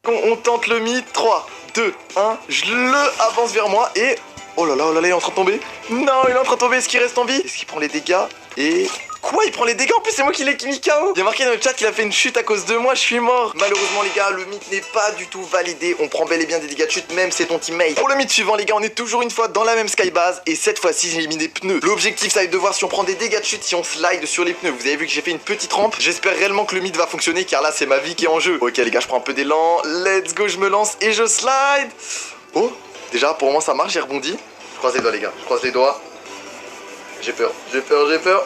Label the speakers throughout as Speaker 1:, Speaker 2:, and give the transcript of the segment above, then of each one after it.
Speaker 1: On tente le mythe. 3, 2, 1. Je le avance vers moi et... Oh là là, il est en train de tomber. Non, il est en train de tomber. Est-ce qu'il reste en vie? Est-ce qu'il prend les dégâts? Et... Quoi, il prend les dégâts? En plus, c'est moi qui l'ai mis KO. Il y a marqué dans le chat qu'il a fait une chute à cause de moi, je suis mort. Malheureusement, les gars, le mythe n'est pas du tout validé. On prend bel et bien des dégâts de chute, même c'est ton teammate. Pour le mythe suivant, les gars, on est toujours une fois dans la même skybase. Et cette fois-ci, j'ai mis des pneus. L'objectif, ça va être de voir si on prend des dégâts de chute, si on slide sur les pneus. Vous avez vu que j'ai fait une petite rampe. J'espère réellement que le mythe va fonctionner, car là, c'est ma vie qui est en jeu. Ok, les gars, je prends un peu d'élan. Let's go, je me lance et je slide. Oh, déjà, pour moi, ça marche, j'ai rebondi. Je croise les doigts, les gars. Je croise les doigts. J'ai peur, j'ai peur, j'ai peur.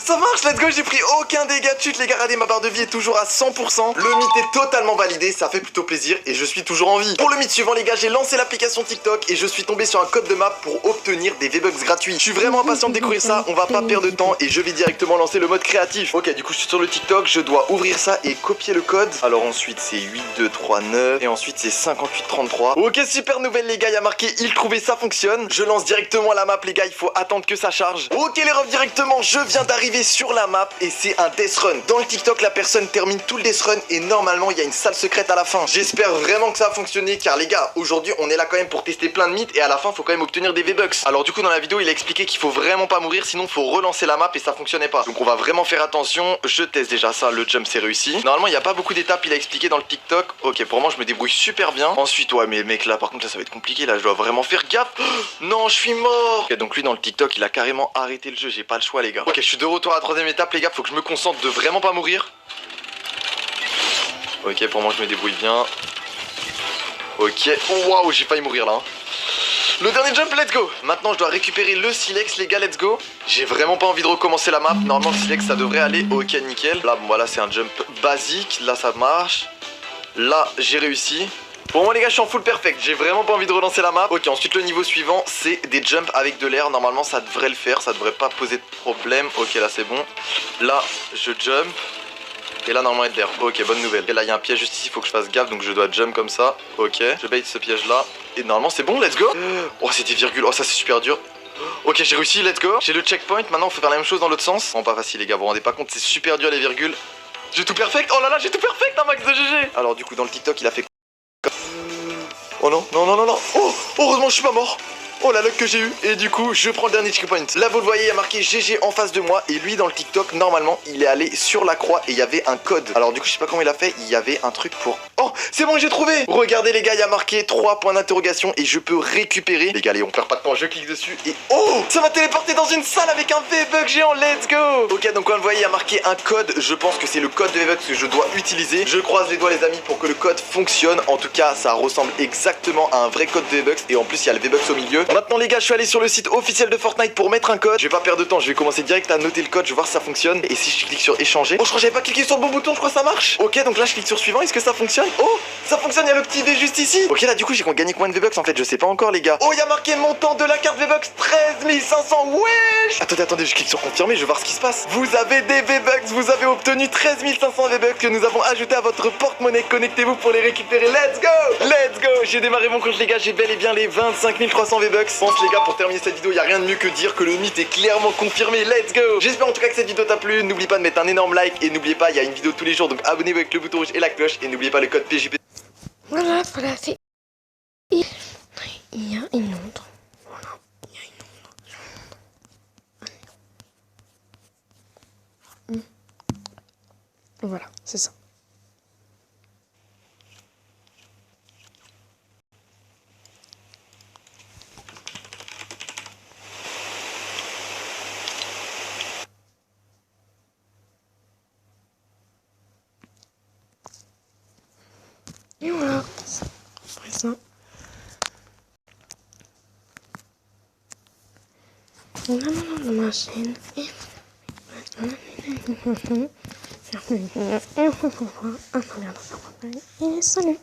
Speaker 1: Ça marche, let's go, j'ai pris aucun dégât de chute, les gars. Regardez, ma barre de vie est toujours à 100%. Le mythe est totalement validé, ça fait plutôt plaisir et je suis toujours en vie. Pour le mythe suivant, les gars, j'ai lancé l'application TikTok et je suis tombé sur un code de map pour obtenir des V-Bucks gratuits. Je suis vraiment impatient de découvrir ça, on va pas perdre de temps et je vais directement lancer le mode créatif. Ok, du coup, je suis sur le TikTok, je dois ouvrir ça et copier le code. Alors ensuite, c'est 8239 et ensuite, c'est 5833. Ok, super nouvelle, les gars, il y a marqué il trouvait, ça fonctionne. Je lance directement la map, les gars, il faut attendre que ça charge. Ok, les refs, directement, je viens d'arriver sur la map et c'est un death run. Dans le TikTok, la personne termine tout le death run et normalement, il y a une salle secrète à la fin. J'espère vraiment que ça va fonctionner car les gars, aujourd'hui, on est là quand même pour tester plein de mythes et à la fin, faut quand même obtenir des V-Bucks. Alors du coup, dans la vidéo, il a expliqué qu'il faut vraiment pas mourir, sinon faut relancer la map et ça fonctionnait pas. Donc on va vraiment faire attention. Je teste déjà ça, le jump c'est réussi. Normalement, il n'y a pas beaucoup d'étapes, il a expliqué dans le TikTok. Ok, pour moi, je me débrouille super bien. Ensuite, ouais, mais mec, là, par contre, là, ça va être compliqué. Là, je dois vraiment faire gaffe. Non, je suis mort. Ok, donc lui, dans le TikTok, il a carrément arrêté le jeu. J'ai pas le choix, les gars. Ok, je suis de retour à la troisième étape, les gars. Faut que je me concentre de vraiment pas mourir. Ok, pour moi, je me débrouille bien. Ok, oh, waouh, j'ai failli mourir là. Hein. Le dernier jump, let's go. Maintenant, je dois récupérer le silex, les gars, let's go. J'ai vraiment pas envie de recommencer la map. Normalement, le silex, ça devrait aller. Ok, nickel. Là, bon, voilà, c'est un jump basique. Là, ça marche. Là, j'ai réussi. Pour moi, les gars, je suis en full perfect. J'ai vraiment pas envie de relancer la map. Ok, ensuite, le niveau suivant, c'est des jumps avec de l'air. Normalement, ça devrait le faire. Ça devrait pas poser de problème. Ok, là, c'est bon. Là, je jump. Et là, normalement, il y a de l'air. Ok, bonne nouvelle. Et là, il y a un piège juste ici. Il faut que je fasse gaffe. Donc, je dois jump comme ça. Ok, je bait ce piège-là. Et normalement, c'est bon. Let's go. Oh, c'est des virgules. Oh, ça, c'est super dur. Ok, j'ai réussi. Let's go. J'ai le checkpoint. Maintenant, on faut faire la même chose dans l'autre sens. Bon, pas facile, les gars. Vous vous rendez pas compte, c'est super dur, les virgules. J'ai tout perfect. Oh là là, j'ai tout perfect, un max de GG. Alors, du coup, dans le TikTok, il a fait... Oh non, non, non, non, non. Oh, heureusement, je suis pas mort. Oh la luck que j'ai eu. Et du coup, je prends le dernier checkpoint. Là, vous le voyez, il y a marqué GG en face de moi. Et lui, dans le TikTok, normalement, il est allé sur la croix et il y avait un code. Alors, du coup, je sais pas comment il a fait. Il y avait un truc pour... Oh, c'est bon, j'ai trouvé. Regardez, les gars, il y a marqué 3 points d'interrogation et je peux récupérer. Les gars, allez, on perd pas de temps. Je clique dessus et... Oh, ça m'a téléporté dans une salle avec un V-Buck géant. Let's go. Ok, donc, comme vous voyez, il y a marqué un code. Je pense que c'est le code de V-Buck que je dois utiliser. Je croise les doigts, les amis, pour que le code fonctionne. En tout cas, ça ressemble exactement à un vrai code de V-Bucks. Et en plus, il y a le V-Bucks au milieu. Maintenant, les gars, je suis allé sur le site officiel de Fortnite pour mettre un code. Je vais pas perdre de temps, je vais commencer direct à noter le code, je vais voir si ça fonctionne. Et si je clique sur échanger... Oh, je crois que j'avais pas cliqué sur le bon bouton, je crois que ça marche. Ok, donc là je clique sur suivant, est-ce que ça fonctionne? Oh, ça fonctionne, il y a le petit V juste ici. Ok, là du coup j'ai gagné combien de V-Bucks en fait, je sais pas encore, les gars. Oh, il y a marqué montant de la carte V-Bucks 13 500, wesh. Attendez, je clique sur confirmer, je vais voir ce qui se passe. Vous avez des V-Bucks, vous avez obtenu 13 500 V-Bucks que nous avons ajouté à votre porte-monnaie. Connectez-vous pour les récupérer, let's go. Let's go. J'ai démarré mon compte, les gars, j'ai bel et bien les 25 300 V-Bucks. Je pense, les gars, pour terminer cette vidéo, il y a rien de mieux que dire que le mythe est clairement confirmé. Let's go. J'espère en tout cas que cette vidéo t'a plu. N'oublie pas de mettre un énorme like et n'oubliez pas, il y a une vidéo tous les jours, donc abonnez-vous avec le bouton rouge et la cloche et n'oubliez pas le code PJP.
Speaker 2: Voilà, c'est... Il y a une autre. Voilà, il y a une autre. Voilà, c'est ça. Et voilà. Après ça. On a maintenant dans ma chaîne. Et salut.